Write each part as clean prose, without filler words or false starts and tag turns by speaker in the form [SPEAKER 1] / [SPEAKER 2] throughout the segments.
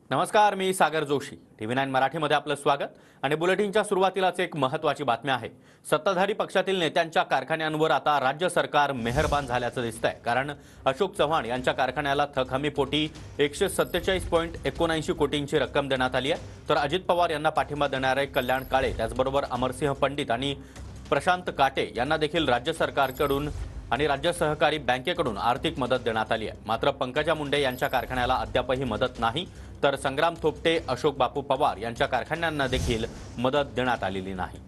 [SPEAKER 1] नमस्कार, मी सागर जोशी. TV9 मराठीमध्ये आपलं स्वागत. आणि बुलेटिनच्या सुरुवातीलाच एक महत्त्वाची बातमी आहे. सत्ताधारी पक्षातील नेत्यांच्या कारखान्यांवर आता राज्य सरकार मेहरबान झाल्याचं दिसतंय. कारण अशोक चव्हाण यांच्या कारखान्याला थक हमीपोटी 147.79 कोटींची रक्कम देण्यात आली आहे. तर अजित पवार यांना पाठिंबा देणारे कल्याण काळे, त्याचबरोबर अमरसिंह पंडित आणि प्रशांत काटे यांना देखील राज्य सरकारकडून आणि राज्य सहकारी बँकेकडून आर्थिक मदत देण्यात आली आहे. मात्र पंकजा मुंडे यांच्या कारखान्याला अद्यापही मदत नाही. तर संग्राम थोपटे, अशोक बापू पवार यांच्या कारखान्यांना देखील मदत देण्यात आलेली नाही.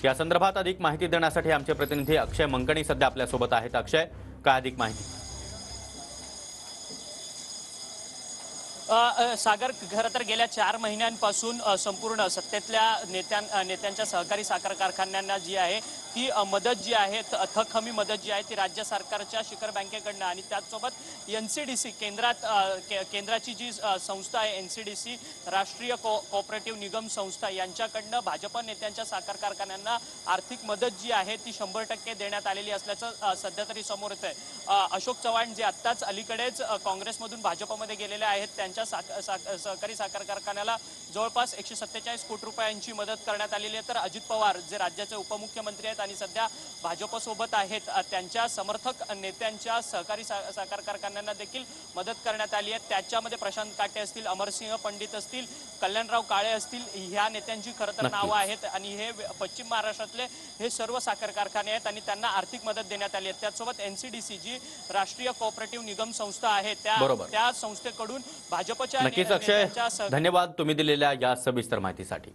[SPEAKER 1] या संदर्भात अधिक माहिती देण्यासाठी आमचे प्रतिनिधी अक्षय मंकणी सध्या आपल्यासोबत आहेत. अक्षय, काय अधिक माहिती?
[SPEAKER 2] सागर, खरं तर गेल्या 4 महिन्यांपासून संपूर्ण सत्तेतल्या नेत्यांच्या सहकारी साखर कारखान्यांना जी आहे ती मदत जी आहे, थक हमी मदत जी आहे ती राज्य सरकारच्या शिखर बँकेकडनं आणि त्याचसोबत NCDC केंद्राची जी संस्था आहे, NCDC राष्ट्रीय कोऑपरेटिव्ह निगम संस्था यांच्याकडनं भाजप नेत्यांच्या साखर कारखान्यांना आर्थिक मदत जी आहे ती 100% देण्यात आलेली असल्याचं सध्या तरी समोर येत आहे. अशोक चव्हाण जे आत्ताच अलीकडेच काँग्रेसमधून भाजपमध्ये गेलेले आहेत, त्यांच्या सहकारी साखर कारखान्याला जवळपास 147 कोटी रुपयांची मदत करण्यात आलेली आहे. तर अजित पवार जे राज्याचे उपमुख्यमंत्री आहेत आणि सध्या भाजपसोबत आहेत, त्यांच्या समर्थक नेत्यांच्या सहकारी साखर कारखान्यांना देखील मदत करण्यात आली आहे. त्याच्यामध्ये प्रशांत काटे असतील, अमरसिंह पंडित असतील, कल्याणराव काळे असतील, ह्या नेत्यांची खरं तर नावं आहेत. आणि हे पश्चिम महाराष्ट्रातले हे सर्व साखर कारखाने आहेत आणि त्यांना आर्थिक मदत देण्यात आली आहे. त्याचसोबत NCDC जी राष्ट्रीय कोऑपरेटिव्ह निगम संस्था आहे, त्या संस्थेकडून भाजपच्या
[SPEAKER 1] नक्कीच अक्षय, धन्यवाद तुम्ही दिलेल्या या सविस्तर माहितीसाठी.